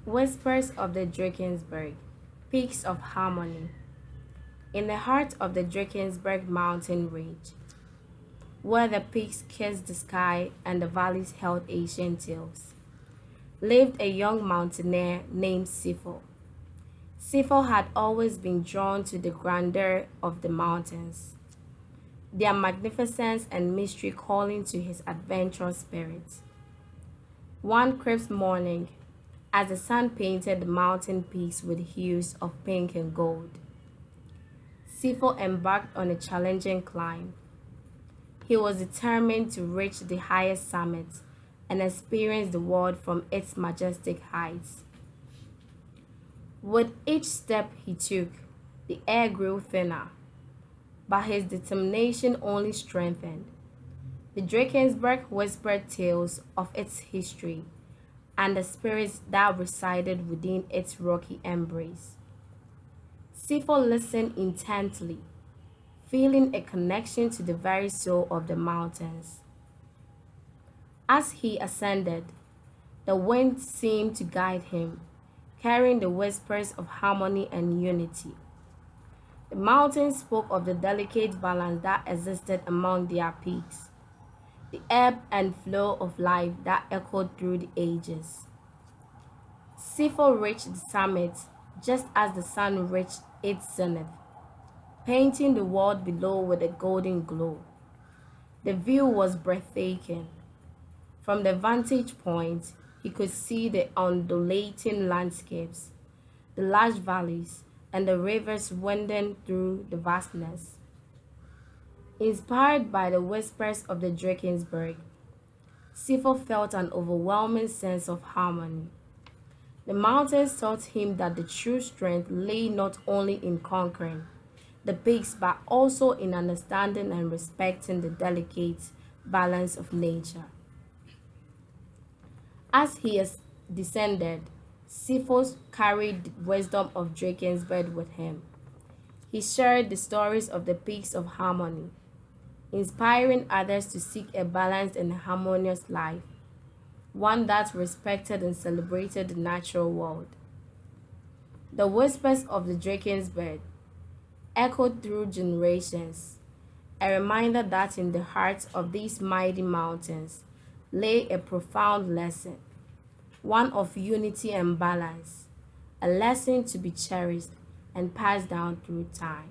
Whispers of the Drakensberg, peaks of harmony. In the heart of the Drakensberg mountain range, where the peaks kissed the sky and the valleys held ancient tales, lived a young mountaineer named Sifo. Sifo had always been drawn to the grandeur of the mountains, their magnificence and mystery calling to his adventurous spirit. One crisp morning, as the sun painted the mountain peaks with hues of pink and gold, Sifo embarked on a challenging climb. He was determined to reach the highest summit and experience the world from its majestic heights. With each step he took, the air grew thinner, but his determination only strengthened. The Drakensberg whispered tales of its history and the spirits that resided within its rocky embrace. Sifo listened intently, feeling a connection to the very soul of the mountains. As he ascended, the wind seemed to guide him, carrying the whispers of harmony and unity. The mountains spoke of the delicate balance that existed among their peaks, the ebb and flow of life that echoed through the ages. Sifo reached the summit just as the sun reached its zenith, painting the world below with a golden glow. The view was breathtaking. From the vantage point, he could see the undulating landscapes, the large valleys, and the rivers winding through the vastness. Inspired by the whispers of the Drakensberg, Sifo felt an overwhelming sense of harmony. The mountains taught him that the true strength lay not only in conquering the peaks but also in understanding and respecting the delicate balance of nature. As he descended, Sifo carried the wisdom of Drakensberg with him. He shared the stories of the peaks of harmony, inspiring others to seek a balanced and harmonious life, one that respected and celebrated the natural world. The whispers of the Drakensberg echoed through generations, a reminder that in the hearts of these mighty mountains lay a profound lesson, one of unity and balance, a lesson to be cherished and passed down through time.